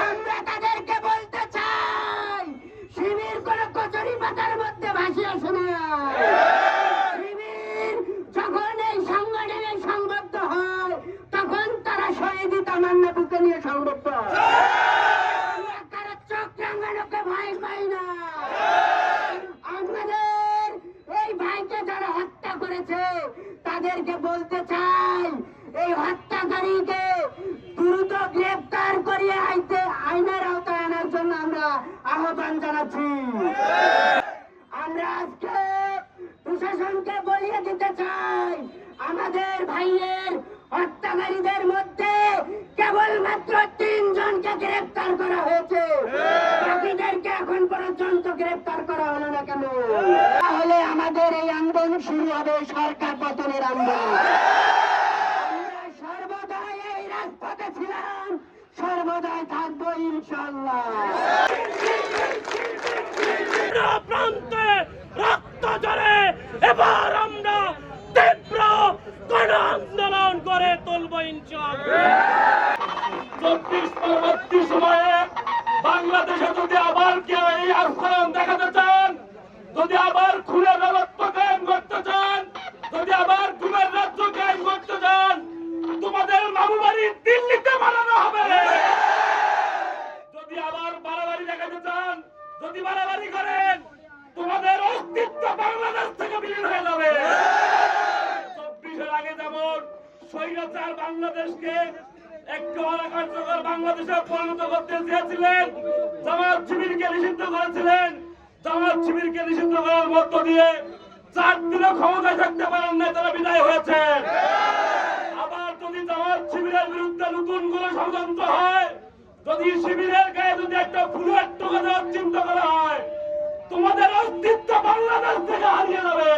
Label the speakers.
Speaker 1: আমরা তাদেরকে বলতে চাই, শিবির কোন কচুরি পাতার মধ্যে ভাসি আসে না। শিবির যখন এই সংগঠনে সংবদ্ধ হয় তখন তারা শহীদি তামান্না বুকে নিয়ে সংবদ্ধ হয়। তারা চোখ রাঙানোকে ভয় পাই না। আমাদের এই ভাইকে যারা হত্যা করেছে তাদেরকে বলতে চাই, এই হত্যাকারীকে দ্রুত গ্রেফতার করিয়ে আইনের আওতায় আনার জন্য আমরা আহ্বান জানাচ্ছি। আমরা আজকে প্রশাসনকে বলিয়ে দিতে চাই, আমাদের ভাইয়ের হত্যাকারীদের মধ্যে কেবলমাত্র 3 জনকে গ্রেফতার করা হয়েছে, বাকিদেরকে এখন পর্যন্ত গ্রেফতার করা হলো না কেন? তাহলে আমাদের এই আন্দোলন শুরু হবে সরকার পতনের আন্দোলন। আমরা সর্বদাই এই রাজপথে ছিলাম, সর্বদাই থাকবো ইনশাআল্লাহ।
Speaker 2: প্রান্তে রক্ত ঝরে এবার আমরা তীব্র গণ আন্দোলন করে তুলবো ইনশাআল্লাহ। 24 পরবর্তী সময়ে বাংলাদেশে যদি আবার কেউ এই আন্দোলন দেখাতে চান, যদি আবার খুনের রাজত্ব কায়েম করতে চান, যদি আবার খুনের রাজ্য কায়েম করতে চান, তোমাদের মামু বাড়ি দিল্লিতে বানানো হবে। যদি আবার বাড়াবাড়ি দেখাতে চান, যদি বাড়াবাড়ি করেন, তোমাদের অস্তিত্ব বাংলাদেশ থেকে বিলীন হয়ে যাবে। 24-এর আগে যেমন স্বৈরাচার বাংলাদেশকে একটু অকার্যকর বাংলাদেশে পরিণত করতে চেয়েছিলেন, জামাত শিবিরকে নিষিদ্ধ করেছিলেন, জামাত শিবিরকে নিষিদ্ধ করার মধ্য দিয়ে 4 দিনও ক্ষমতায় থাকতে পারেন না, তারা বিদায় হয়েছে। আবার যদি জামাত শিবিরের বিরুদ্ধে নতুন কোনো ষড়যন্ত্র হয়, যদি শিবিরের গায়ে যদি একটা ফুলের টোকা দেওয়ার চিন্তা করা হয়, তোমাদের অস্তিত্ব বাংলাদেশ থেকে হারিয়ে যাবে।